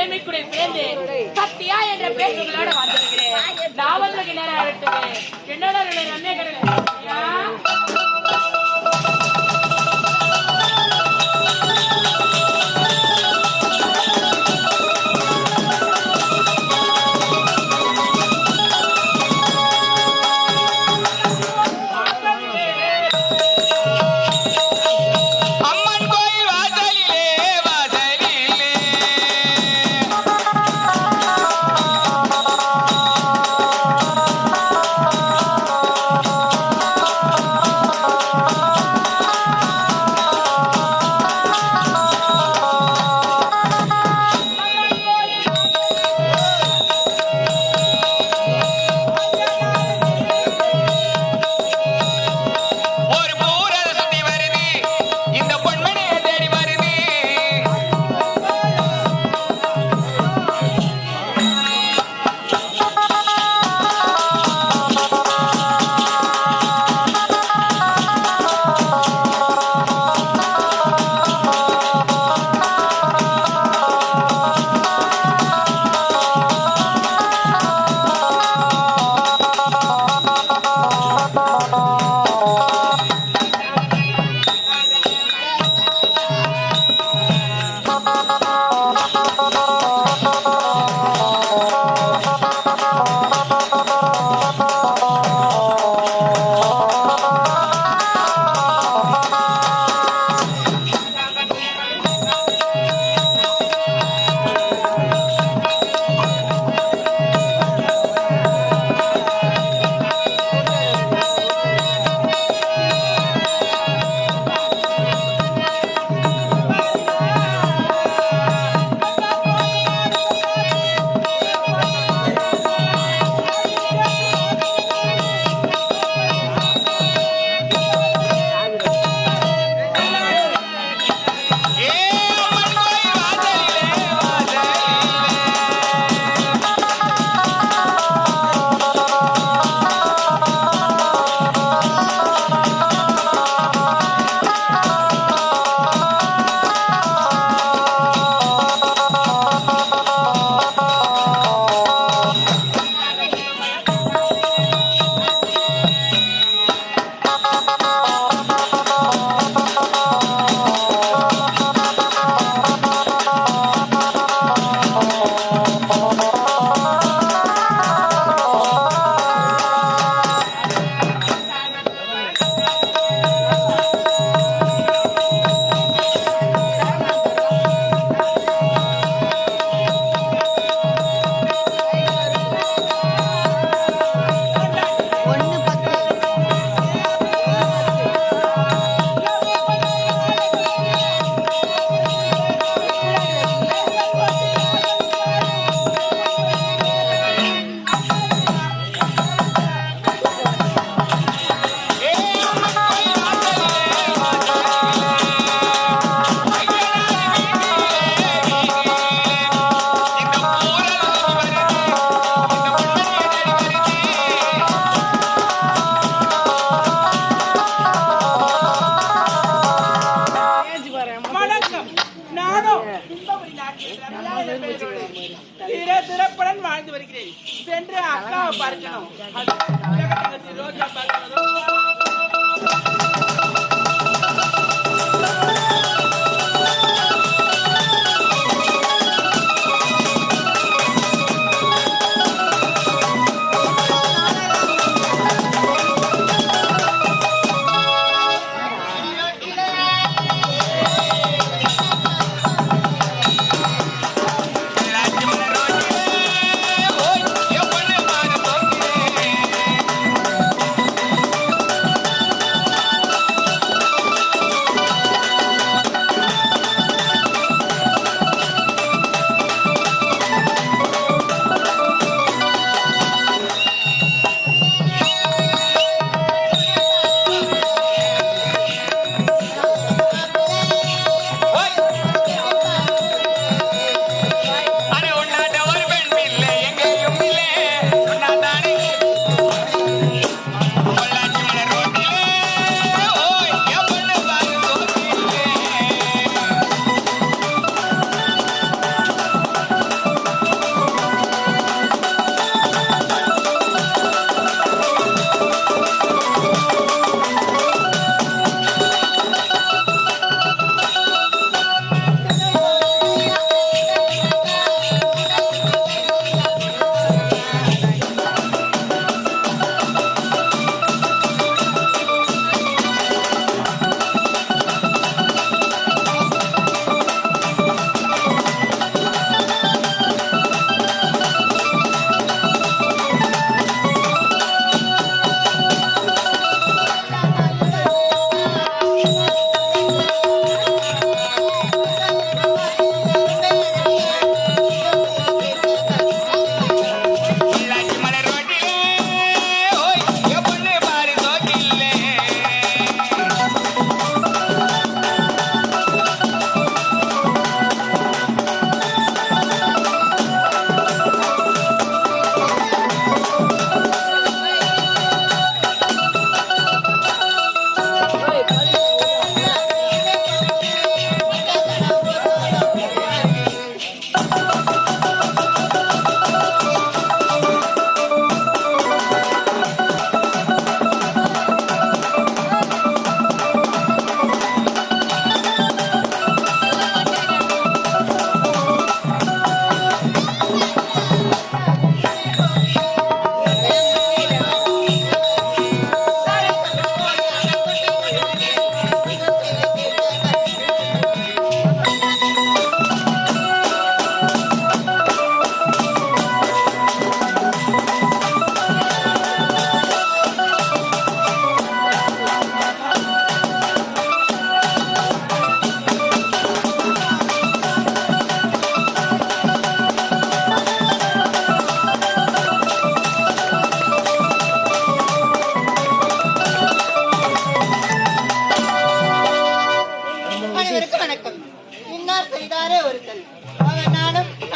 ஏழ்மைக்குடைய சேர்ந்து சத்தியா என்ற பேசுகளோட வந்திருக்கிறேன். நாவல் நேரம் ஆகட்டும். என்னோட நன்மை கிடையாது. சிறப்புடன் வாழ்ந்து வருகிறேன். சென்று அக்காவை பார்க்கணும். ரோஜா பார்க்கணும்.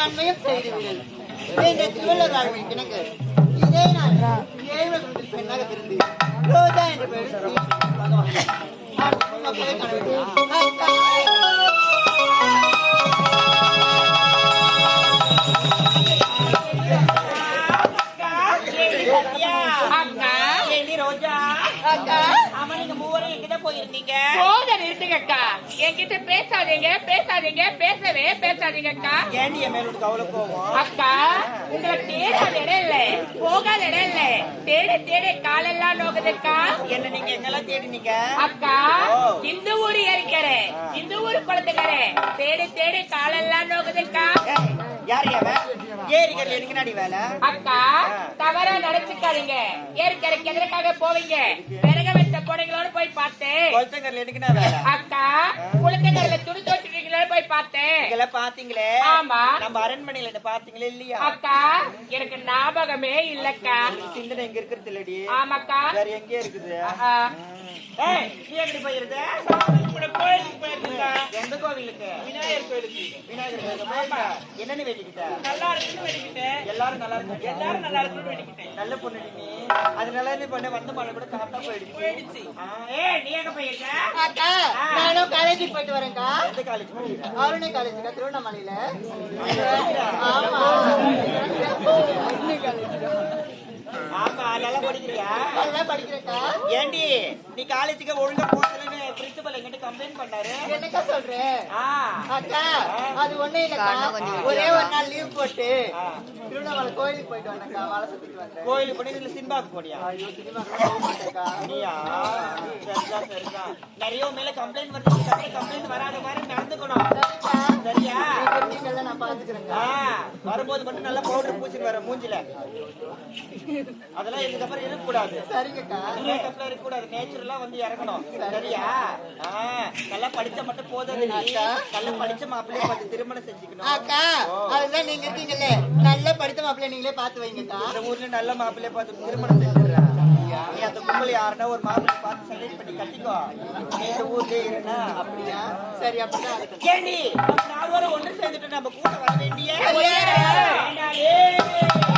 நன்மையும் செய்துவிடுகிறது. இந்த திருவள்ளுவர் எனக்கு இதே நாள் 7 பெண்ணாக பிறந்து ரோஜா என்ற பெயர் மக்களே அக்கா ரோஜா அக்கா ஆமா நீங்க மூவரும் எங்கிட்ட போயிருந்தீங்க போத நிறுத்துங்க அக்கா. என்கிட்ட பேசாதீங்க பேசாதீங்க பேசவே பேசாதீங்க அக்கா. ஏண்டி என் மேல கவலை போவோம் அக்கா உங்களை தேடாத இடம் இல்ல, போகாத இடம் இல்ல, தேட தேட காலெல்லாம் நோக்குதுக்கா. என்ன நீங்க எங்கெல்லாம் தேடினீங்க அக்கா இந்த ஊரு ஏறிக்கிறேன், இந்த ஊரு குளத்துக்கிறேன், தேடி தேடி காலெல்லாம் நோக்குதுக்கா. யாரு ஏரிக்கல் எனக்கு நாடி வேலை அக்கா தவறா நினைச்சுக்காதீங்க. ஏற்கரைக்கு எதற்காக போவீங்க? விறக வைத்த போனீங்களோன்னு போய் பார்த்தேன். கொளுத்தங்கர்ல எனக்கு நான் வேலை அக்கா குளத்துக்கரையில துணி துவச்சிட்டீங்களோன்னு போய் பார்த்தேன். இதெல்லாம் பாத்தீங்களே ஆமா நம்ம அரண்மனையில இதை பாத்தீங்களே இல்லையா அக்கா எனக்கு ஞாபகமே இல்லக்கா. சிந்தனை எங்க இருக்கிறது இல்லடி ஆமாக்கா. வேற எங்க இருக்குது ஆஹா. ஏய் நீ எங்க போயிருந்த கோயிலுக்கு போயிருந்தா எந்த கோவிலுக்கு விநாயகர் கோயிலுக்கு விநாயகர் கோயிலுக்கு போயிருந்தா என்னன்னு வேண்டிக்கிட்ட நல்லா இருக்குன்னு வேண்டிக்கிட்டேன் எல்லாரும் நல்லா இருக்குன்னு வேண்டிக்கிட்டேன் நல்ல பொண்ணு நீ அது நல்லா இருந்து பண்ண வந்த மழை கூட கரெக்டா போயிடுச்சு ஏய் நீ எங்க போயிருக்க அக்கா நானும் காலேஜுக்கு போயிட்டு வரேன்க்கா. எந்த காலேஜ் போயிருக்க அருணை காலேஜுக்கா திருவண்ணாமலையில. ஆமா நல்லா படிக்கிறியா நல்லா படிக்கிறேன்க்கா. ஏண்டி நீ காலேஜுக்கு ஒழுங்கா போறதுன்னு பிரின்சிபல் என்கிட்ட கம்ப்ளைண்ட் பண்ணாரு என்னக்கா சொல்றேன் ஆ அக்கா அது ஒண்ணு இல்லக்கா. ஒரே ஒரு நாள் லீவ் போட்டு திருவண்ணாமலை கோயிலுக்கு போயிட்டு வந்தேன்க்கா. மலை சுத்திட்டு வந்தேன். கோயிலுக்கு போய் இதுல சினிமாக்கு போனியா ஐயோ சினிமாக்கெல்லாம் போக மாட்டேன்க்கா. நீயா சரிதான் சரிதான் நிறைய உன் மேல கம்ப்ளைண்ட் வருது கம்ப்ளைண்ட் வராத மாதிரி நடந்துக்கணும் சரிக்கா. சரியா நீங்கெல்லாம் நான் பாத்துக்கிறேன்க்கா. வரும்போது மட்டும் நல்லா பவுடர் பூசிட்டு வர மூஞ்சில அதெல்லாம் இதுக்கப்புறம் இருக்கக்கூடாது சரிங்கக்கா. மேக்கப்ல இருக்கக்கூடாது நேச்சுரலா வந்து இறங்கணும் சரியா நல்லா படிச்சா மட்டும் போதாது நீ. அக்கா. நல்லா படிச்ச மாப்பிள்ளைய பார்த்து திருமணம் செஞ்சுக்கணும் அக்கா அதுதான் நீங்க இருக்கீங்கல்ல நல்லா படித்த மாப்பிள்ளை நீங்களே பாத்து வைங்கக்கா. இந்த ஊர்ல நல்ல மாப்பிள்ளைய பார்த்து திருமணம் செஞ்சுடுற நீ அந்த கும்பல் யாருன்னா ஒரு மாப்பிள்ளை பார்த்து செலக்ட் பண்ணி கட்டிக்கோ நீ இந்த ஊர்லயே இருந்தா அப்படியா சரி அப்படிதான் இருக்கட்டும். ஏண்டி நாலு வாரம் ஒண்ணு சேர்ந்துட்டு நம்ம கூட வர வேண்டிய சரியா? வேண்டாம்.